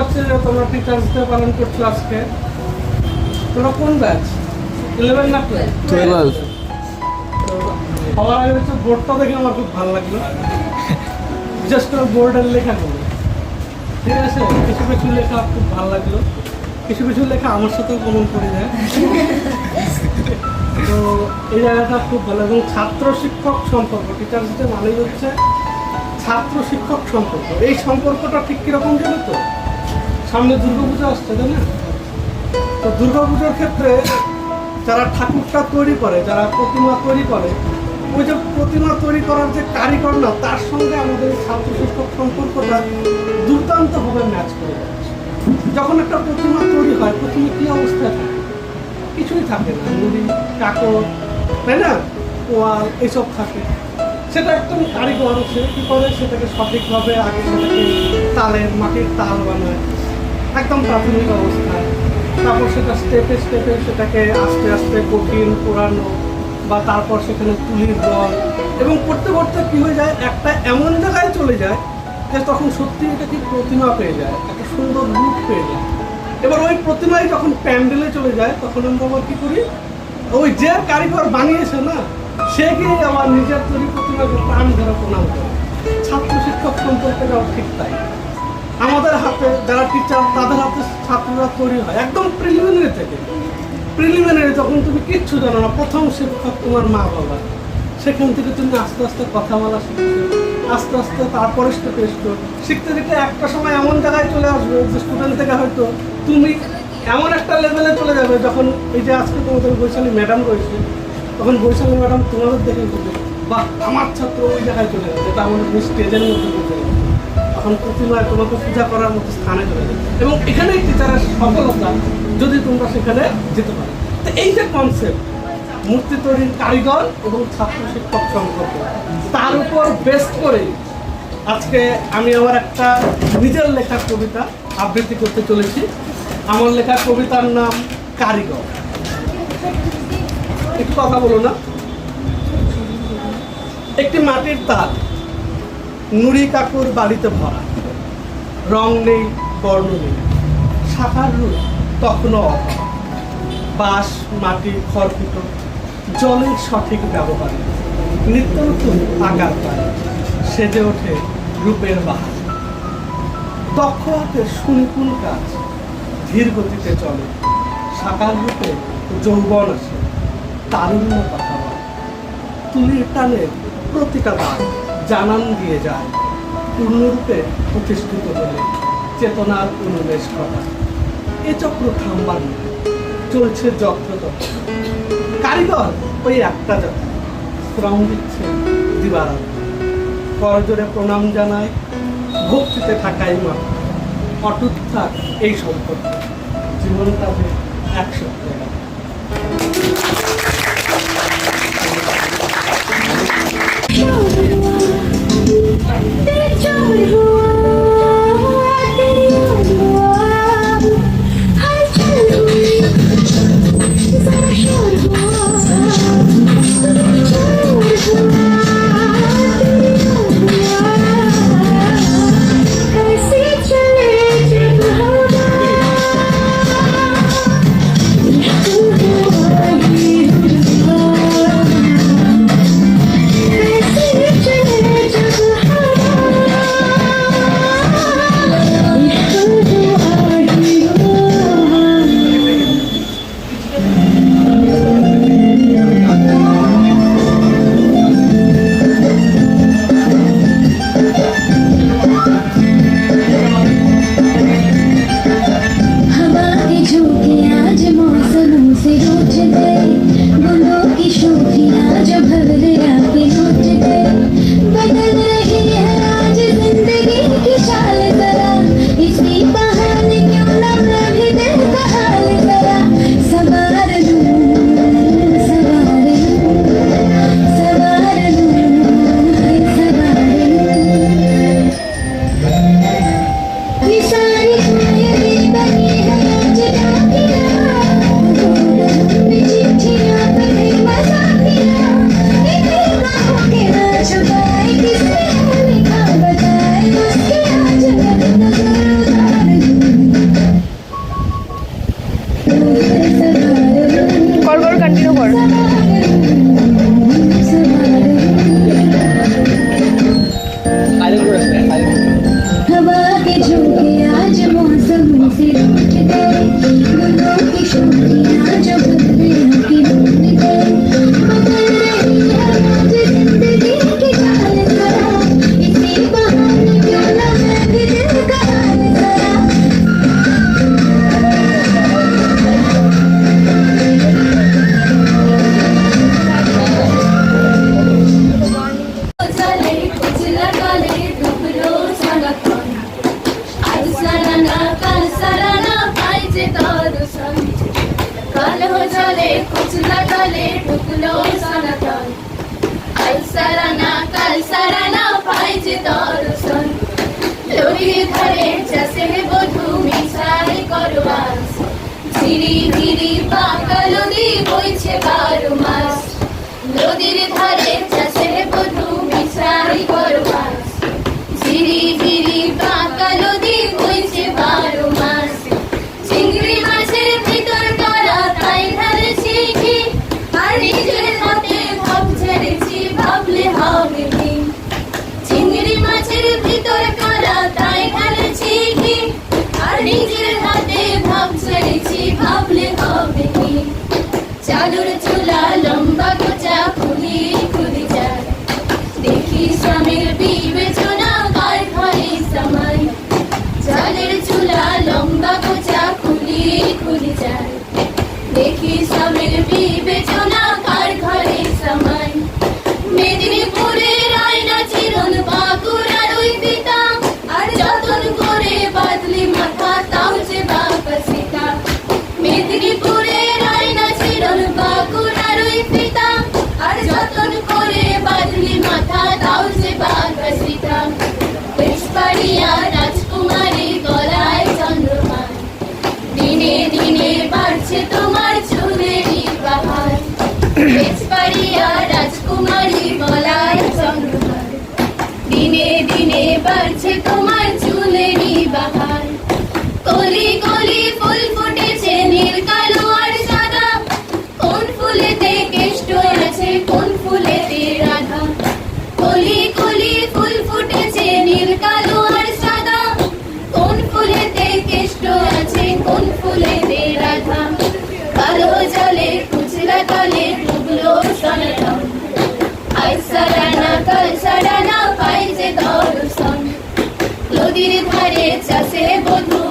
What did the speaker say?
পাচ্ছি যে তোমরা টিচার্স ডে পালন করছো আজকে। তোমরা কোন ব্যাচ? 11 না 12? তো সবার আগে হচ্ছে বোর্ডটা দেখে আমার খুব ভালো লাগলো, বিশেষ করে বোর্ডের লেখাগুলো। ঠিক আছে, কিছু কিছু লেখা খুব ভালো লাগলো, কিছু কিছু লেখা আমার সাথেও কমন করে যায়। তো এই জায়গাটা খুব ভালো। এবং ছাত্র শিক্ষক সম্পর্ক, টিচার্স ডে মানেই হচ্ছে ছাত্র শিক্ষক সম্পর্ক। এই সম্পর্কটা ঠিক কীরকম জানো তো? সামনে দুর্গাপূজা আসছে, তাই না? তো দুর্গাপূজার ক্ষেত্রে যারা ঠাকুরটা তৈরি করে, যারা প্রতিমা তৈরি করে, ওই যে প্রতিমা তৈরি করার যে কারিগর না, তার সঙ্গে আমাদের ছাত্র শিক্ষক সম্পর্কটা দুর্দান্তভাবে ম্যাচ করে যাচ্ছে। যখন একটা প্রতিমা তৈরি হয়, প্রথমে কী অবস্থায় থাকে? কিছুই থাকে না, মুড়ি কাকড়, তাই না, ওয়াল, এইসব থাকে। সেটা একদম কারিগর, সে কী করে সেটাকে সঠিকভাবে আগে সেটাকে তালের মাটির তাল বানায় একদম প্রাথমিক অবস্থায়। তারপর সেটা স্টেপে স্টেপে সেটাকে আস্তে আস্তে কঠিন পোড়ানো, বা তারপর সেখানে তুলির রং, এবং করতে করতে কী হয়ে যায়, একটা এমন জায়গায় চলে যায় যে তখন সত্যি এটা কি প্রতিমা পেয়ে যায়, একটা সুন্দর রূপ পেয়ে যায়। এবার ওই প্রতিমায় যখন প্যান্ডেলে চলে যায়, তখন আমরা আবার কী করি, ওই যে কারিগর বানিয়েছে না, সে গিয়ে আবার নিজের তৈরি প্রতিমাকে প্রাণ ধরে প্রণাম করে। ছাত্র শিক্ষক সম্পর্কটাও ঠিক তাই। আমাদের হাতে যারা টিচার, তাদের হাতে ছাত্ররা তৈরি হয় একদম প্রিলিমিনারি থেকে। প্রিলিমিনারি যখন তুমি কিচ্ছু জানো না, প্রথম শিক্ষক তোমার মা বাবা, সেখান থেকে তুমি আস্তে আস্তে কথা বলা শিখছো, আস্তে আস্তে তারপরে স্টেপে শিখতে শিখতে একটা সময় এমন জায়গায় চলে আসবে যে স্টুডেন্ট থেকে হয়তো তুমি এমন একটা লেভেলে চলে যাবে, যখন এই যে আজকে তোমাদের বৈশালী ম্যাডাম রয়েছে, তখন বৈশালী ম্যাডাম তোমাদের দেখে বলবে, বাহ, আমার ছাত্র ওই জায়গায় চলে যাবে, যেটা আমাদের স্টেজের মধ্যে বলতে যাবে, তখন প্রতিমায় তোমাকে পূজা করার মতো স্থানে চলে যাবে। এবং এখানেই টিচারের সফলতা, যদি তোমরা সেখানে যেতে পারো। তো এই যে কনসেপ্ট, মূর্তি তৈরির কারিগর এবং ছাত্র শিক্ষক সম্পর্ক, তার উপর বেস করে আজকে আমি আমার একটা নিজের লেখা কবিতা আবৃত্তি করতে চলেছি। আমার লেখা কবিতার নাম কারিগর। একটু কথা বলো না। একটি মাটির তাল, নুড়ি কাকুর বাড়িতে ভরা, রং নেই, বর্ণ নেই, শাখার রূপ তখনও অভাব, বাঁশ, মাটি, খড়কুটো, জলের সঠিক ব্যবহার, নিত্য নতুন আকার পায়, সেজে ওঠে রূপের বাহার। দক্ষ হাতে সুনিপুণ কাজ, ধীর গতিতে চলে, শাখার রূপে যৌবন আসে, তারুণ্য কথা বলে, তুলির টানের প্রতিটা দাগ জানান দিয়ে যায়, পূর্ণরূপে প্রতিষ্ঠিত হলে চেতনার উন্মেষ ঘটা। এ চক্র থামবার নয়, চলছে যত্রতত্র। কারিগর ওই একটা জাতি, শ্রম দিচ্ছে দিবারাত, করজোরে প্রণাম জানায়, ভক্তিতে থাকাই মা, অটুট থাক এই সম্পর্ক, জীবন কাজে 100 টাকা। হলো সনাতন। কাল সারানা পাইছে দর্শন, নদীর ধারে চাষে বধূ মিশাই করবাস, ঝিরি ঝিরি পাকা নদী বইছে 12 মাস। নদীর ধারে চাষে বধূ মিশাই করবাস, ঝিরি ঝিরি পাকা নদী বইছে 12 মাস। চিংড়ি মাছের ভিতর করা তাই ঢালেছি ঘি, আর নিজের হাতে ভাব ছেড়েছি ভাবলে হবে কি। চিংড়ি মাছের ভিতর করা তাই ঢালেছি ঘি, আর নিজের হাতে ভাব ছেড়েছি ভাবলে হবে কি। চাদর চুলা লম্বা কোচা খুলি খুলি যায়, দেখি স্বামীর বিবেচনা কার ঘরে সময়। চালের চুলা লম্বা কোচা খুলি খুলি যায়, দেখি স্বামীর বিবেচনা কার ঘরে সময়। মেদিনীপুরের আয়না চিরন বাঁকুড়ার ওই পিতা, আর যতন করে বাদলি মাথা তাও যে বাঁকা সীতা। মেদিনীপুরের আয়না চিরন বাঁকুড়ার ওই পিতা, আর যতন করে বাদলি মাথা তাও যে বাঁকা সীতা। বেশপাড়িয়া রাজকুমারী গলায় চন্দ্রহার, দিনে দিনে বাড়ছে তোমার চুলেরই বাহার। বেশপাড়িয়া রাজকুমারী গলায় চন্দ্রহার, দিনে দিনে বাড়ছে তোমার চুলেরই বাহার। কলি কলি ফুল ফুটেছে নীল কালো আর সাদা, কোন ফুলেতে কেষ্ট আছে কোন ফুলেতে রাধা। কলি কলি ফুল ফুটেছে নীল কালো আর সাদা, কোন ফুলেতে কেষ্ট আছে কোন ফুলেতে রাধা। কালো জলে কুচলা তলে ডুবলো সনাতন, আজ সারানা কাল সারানা পাইছে দর্শন। নদীর ধারে চাষে বধূ